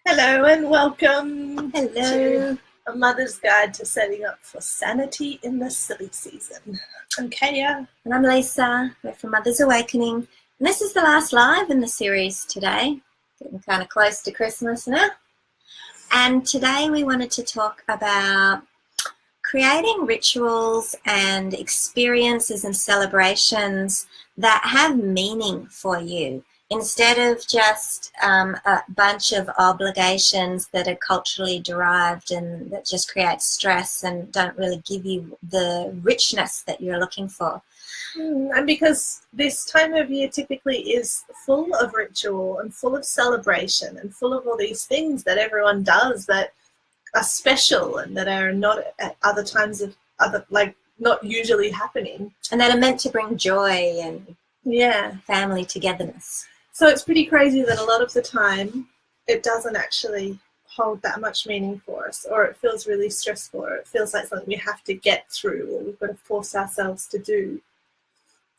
Hello and welcome Hello. to A Mother's Guide to Setting Up for Sanity in the Silly Season. I'm Kaya. And I'm Lisa. We're from Mother's Awakening. And this is the last live in the series today. Getting kind of close to Christmas now. And today we wanted to talk about creating rituals and experiences and celebrations that have meaning for you, instead of just a bunch of obligations that are culturally derived and that just create stress and don't really give you the richness that you're looking for. And because this time of year typically is full of ritual and full of celebration and full of all these things that everyone does that are special and that are not at other times of not usually happening. And that are meant to bring joy and family togetherness. So it's pretty crazy that a lot of the time it doesn't actually hold that much meaning for us, or it feels really stressful, or it feels like something we have to get through or we've got to force ourselves to do.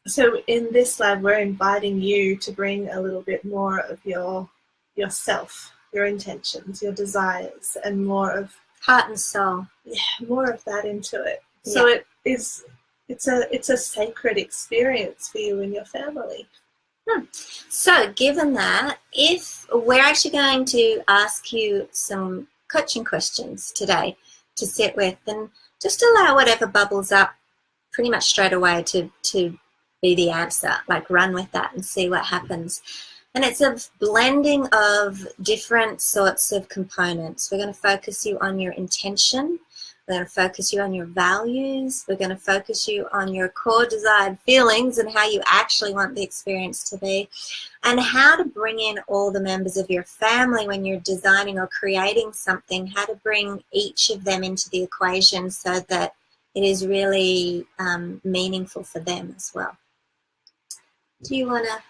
So in this lab, we're inviting you to bring a little bit more of yourself, your intentions, your desires, and more of heart and soul. Yeah, more of that into it. So it's a sacred experience for you and your family. So given that, if we're actually going to ask you some coaching questions today to sit with, and just allow whatever bubbles up pretty much straight away to be the answer, like run with that and see what happens. And it's a blending of different sorts of components. We're going to focus you on your intention. We're going to focus you on your values. We're going to focus you on your core desired feelings and how you actually want the experience to be, and how to bring in all the members of your family when you're designing or creating something, how to bring each of them into the equation so that it is really meaningful for them as well. Do you want to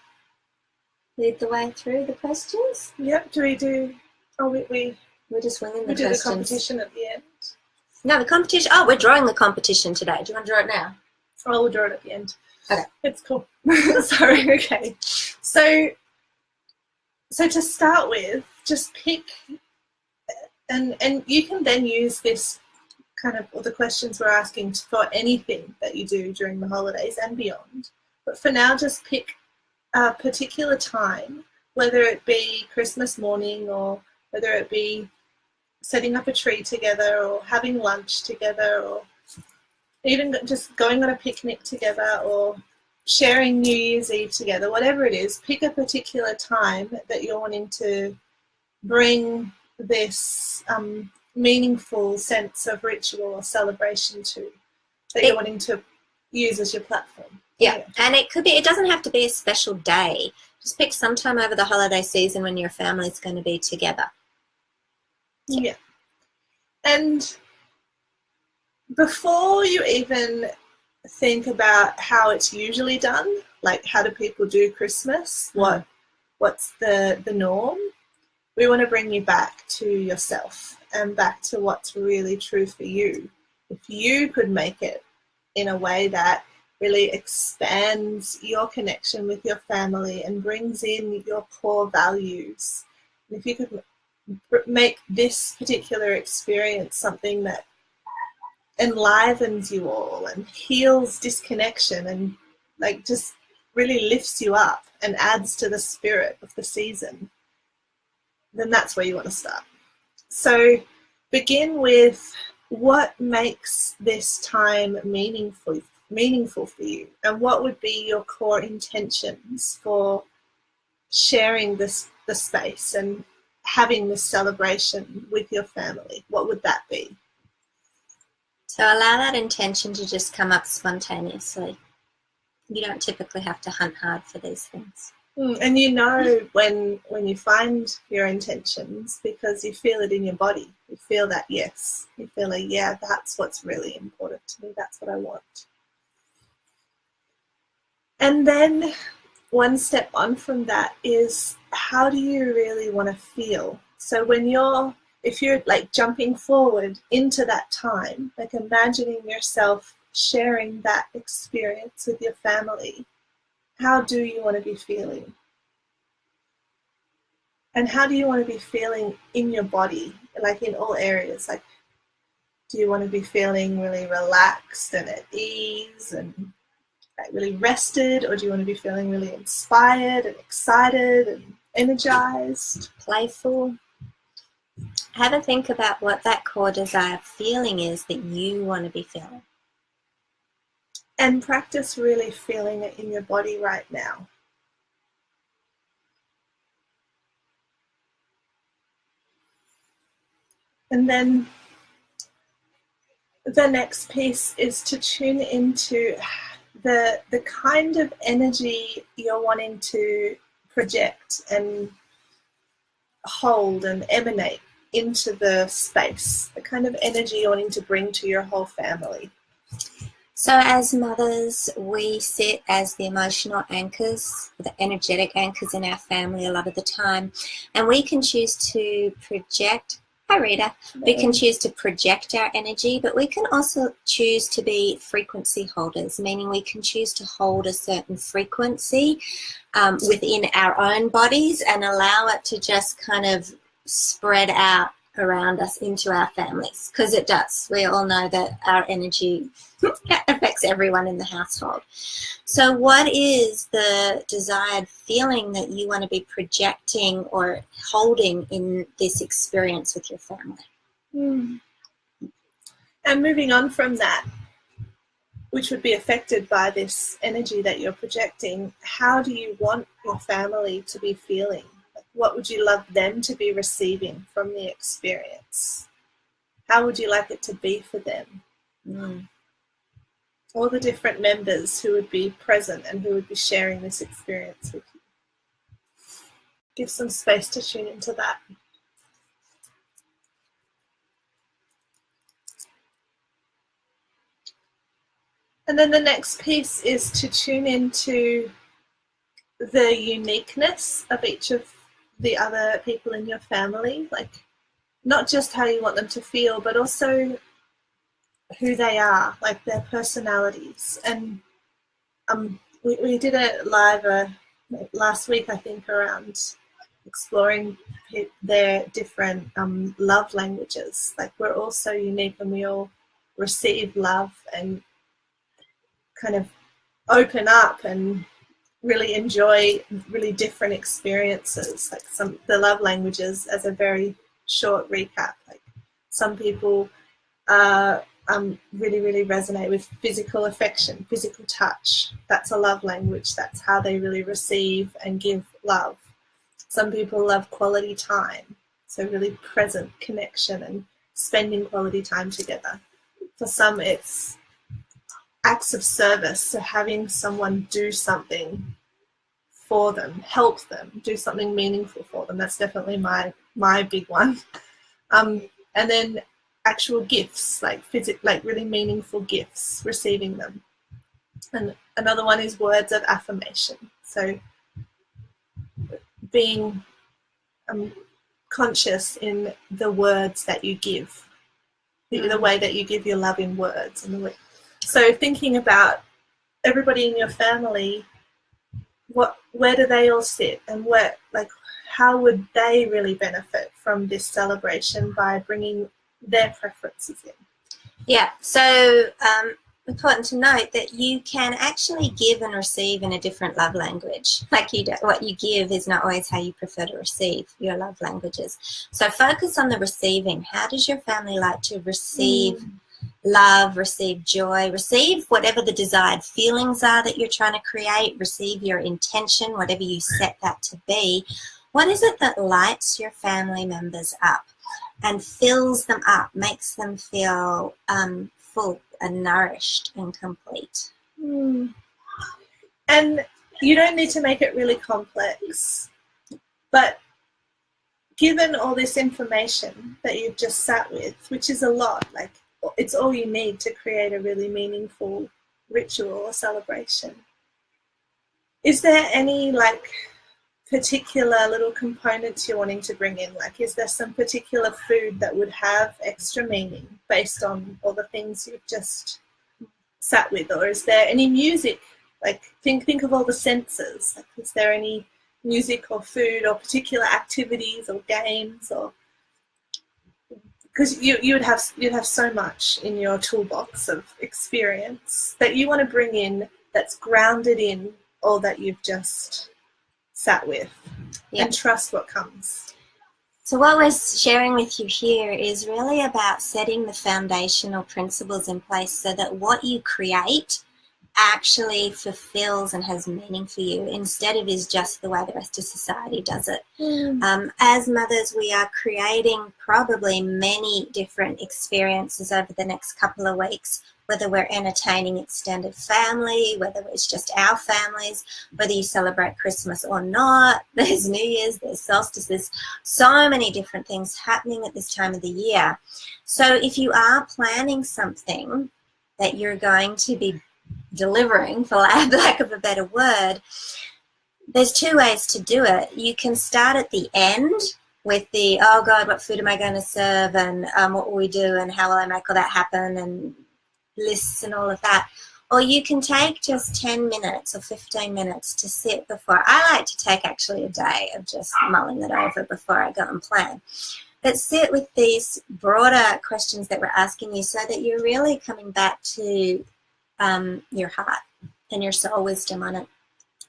lead the way through the questions? Yep. Do we do? Oh, we're just winging the questions. We do the competition at the end. No, the competition. Oh, we're drawing the competition today. Do you want to draw it now? Oh, we'll draw it at the end. Okay. It's cool. Sorry. Okay. So to start with, just pick, and you can then use this kind of all the questions we're asking for anything that you do during the holidays and beyond. But for now, just pick a particular time, whether it be Christmas morning or whether it be setting up a tree together or having lunch together, or even just going on a picnic together or sharing New Year's Eve together, whatever it is, pick a particular time that you're wanting to bring this meaningful sense of ritual or celebration to, that you're wanting to use as your platform. Yeah, and it doesn't have to be a special day. Just pick some time over the holiday season when your family's going to be together. Yeah. And before you even think about how it's usually done, like how do people do Christmas, what's the norm, we want to bring you back to yourself and back to what's really true for you. If you could make it in a way that really expands your connection with your family and brings in your core values, and if you could make this particular experience something that enlivens you all and heals disconnection and like just really lifts you up and adds to the spirit of the season, then that's where you want to start. So begin with what makes this time meaningful for you, and what would be your core intentions for sharing the space and having this celebration with your family. What would that be? So allow that intention to just come up spontaneously. You don't typically have to hunt hard for these things. And you know when you find your intentions, because you feel it in your body. You feel that, yes. You feel like, yeah, that's what's really important to me. That's what I want. And then one step on from that is, how do you really want to feel? So if you're like jumping forward into that time, like imagining yourself sharing that experience with your family, how do you want to be feeling? And how do you want to be feeling in your body, like in all areas? Like, do you want to be feeling really relaxed and at ease and like really rested, or do you want to be feeling really inspired and excited and energized? Playful. Have a think about what that core desire feeling is that you want to be feeling. And practice really feeling it in your body right now. And then the next piece is to tune into the kind of energy you're wanting to project and hold and emanate into the space, the kind of energy you're wanting to bring to your whole family. So as mothers, we sit as the emotional anchors, the energetic anchors in our family a lot of the time, and we can choose to project. Hi, Rita. We can choose to project our energy, but we can also choose to be frequency holders, meaning we can choose to hold a certain frequency within our own bodies and allow it to just kind of spread out around us into our families, because it does. We all know that our energy affects everyone in the household. So what is the desired feeling that you want to be projecting or holding in this experience with your family? And moving on from that, which would be affected by this energy that you're projecting, how do you want your family to be feeling? What would you love them to be receiving from the experience? How would you like it to be for them? All the different members who would be present and who would be sharing this experience with you. Give some space to tune into that. And then the next piece is to tune into the uniqueness of each of the other people in your family, like not just how you want them to feel, but also who they are, like their personalities. And we did a live last week, I think, around exploring their different love languages. Like we're all so unique and we all receive love and kind of open up and really enjoy really different experiences. Like the love languages, as a very short recap, like some people really resonate with physical affection, physical touch. That's a love language. That's how they really receive and give love. Some people love quality time, so really present connection and spending quality time together. For some, it's acts of service, so having someone do something for them, help them, do something meaningful for them. That's definitely my big one. And then actual gifts, like really meaningful gifts, receiving them. And another one is words of affirmation. So being conscious in the words that you give, the way that you give your love in words. So thinking about everybody in your family, where do they all sit, and how would they really benefit from this celebration by bringing their preferences in? Yeah, so important to note that you can actually give and receive in a different love language. Like what you give is not always how you prefer to receive your love languages. So focus on the receiving. How does your family like to receive love, receive joy, receive whatever the desired feelings are that you're trying to create, receive your intention, whatever you set that to be? What is it that lights your family members up and fills them up, makes them feel full and nourished and complete? And you don't need to make it really complex, but given all this information that you've just sat with, which is a lot, like it's all you need to create a really meaningful ritual or celebration. Is there any particular little components you're wanting to bring in? Like, is there some particular food that would have extra meaning based on all the things you've just sat with? Or is there any music? Like, think of all the senses. Like, is there any music or food or particular activities or games, or because you'd have so much in your toolbox of experience that you want to bring in that's grounded in all that you've just sat with, and trust what comes. So what we're sharing with you here is really about setting the foundational principles in place so that what you create actually fulfills and has meaning for you, instead of is just the way the rest of society does it. As mothers, we are creating probably many different experiences over the next couple of weeks, whether we're entertaining extended family, whether it's just our families, whether you celebrate Christmas or not. There's New Year's, there's solstice, there's so many different things happening at this time of the year. So if you are planning something that you're going to be delivering, for lack of a better word, there's two ways to do it. You can start at the end with the, oh God, what food am I going to serve, and what will we do, and how will I make all that happen, and lists and all of that. Or you can take just 10 minutes or 15 minutes to sit before. I like to take actually a day of just mulling it over before I go and plan. But sit with these broader questions that we're asking you so that you're really coming back to your heart and your soul wisdom on it.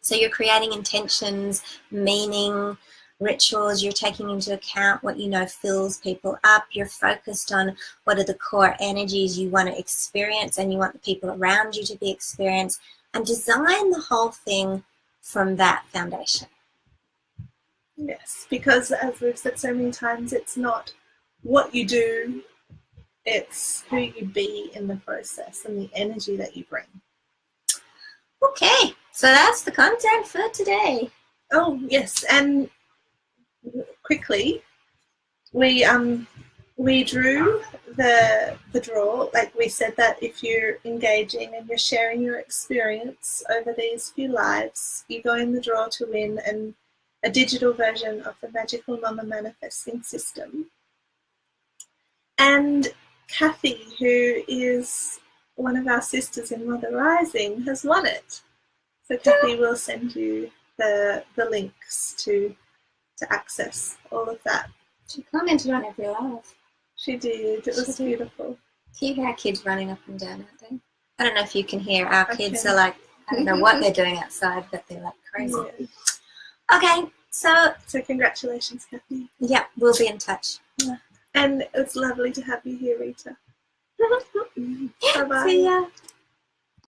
So you're creating intentions, meaning, rituals. You're taking into account what you know fills people up. You're focused on what are the core energies you want to experience and you want the people around you to be experienced, and design the whole thing from that foundation. Yes, because as we've said so many times, it's not what you do, it's who you be in the process and the energy that you bring. Okay, so that's the content for today. Oh, yes, and quickly, we drew the draw. Like we said, that if you're engaging and you're sharing your experience over these few lives, you go in the draw to win a digital version of the Magical Mama Manifesting System. And Kathy, who is one of our sisters in Mother Rising, has won it. So Kathy will send you the links to access all of that. She commented on every live. She did. It was beautiful. Can you hear our kids running up and down out there? I don't know if you can hear. Our kids are like, I don't know what they're doing outside, but they're like crazy. Yeah. Okay, so congratulations, Kathy. Yeah, we'll be in touch. Yeah. And it's lovely to have you here, Rita. Bye-bye. See ya.